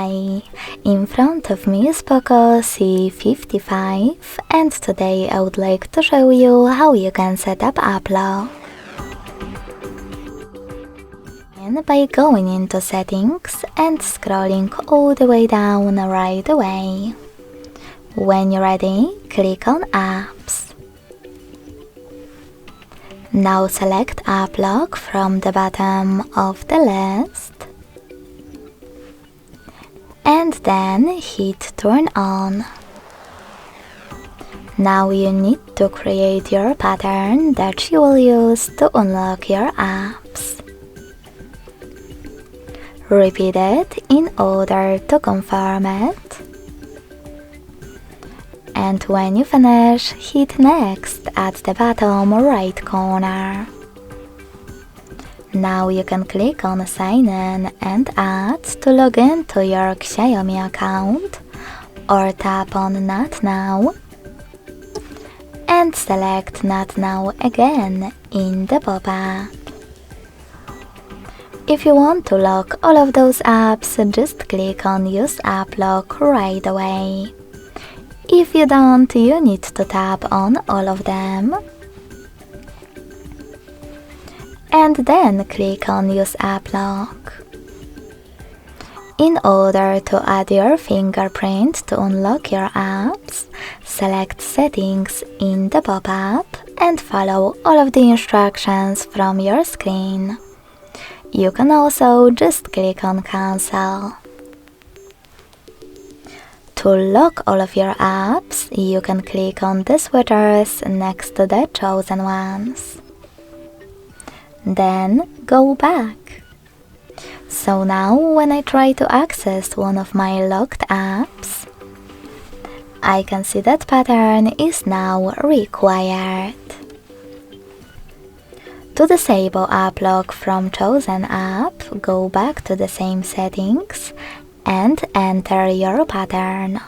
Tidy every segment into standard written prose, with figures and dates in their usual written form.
Hi! In front of me is POCO C55 and today I would like to show you how you can set up Upload. And by going into settings and scrolling all the way down right away. When you're ready, click on Apps. Now select Upload from the bottom of the list. And then hit Turn On. Now you need to create your pattern that you will use to unlock your apps. Repeat it in order to confirm it. And when you finish, hit Next at the bottom right corner. Now you can click on Sign In and Add to log into your Xiaomi account, or tap on Not Now and select Not Now again in the pop-up. If you want to lock all of those apps, just click on Use App Lock right away. If you don't, you need to tap on all of them. And then click on Use App Lock. In order to add your fingerprint to unlock your apps, select Settings in the pop-up and follow all of the instructions from your screen. You can also just click on Cancel. To lock all of your apps, you can click on the switchers next to the chosen ones. Then go back. So now when I try to access one of my locked apps, I can see that pattern is now required. To disable app lock from chosen app, go back to the same settings and enter your pattern.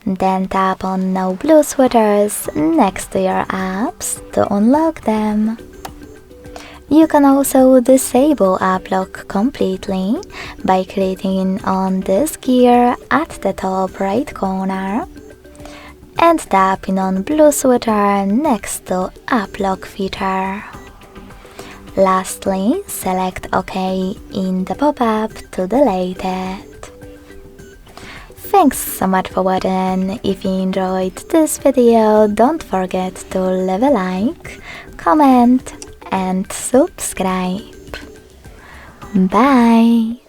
Then tap on No Blue Switchers next to your apps to unlock them. You can also disable App Lock completely by clicking on this gear at the top right corner and tapping on Blue Switcher next to App Lock feature. Lastly, select OK in the pop-up to delete it. Thanks so much for watching. If you enjoyed this video, don't forget to leave a like, comment and subscribe. Bye!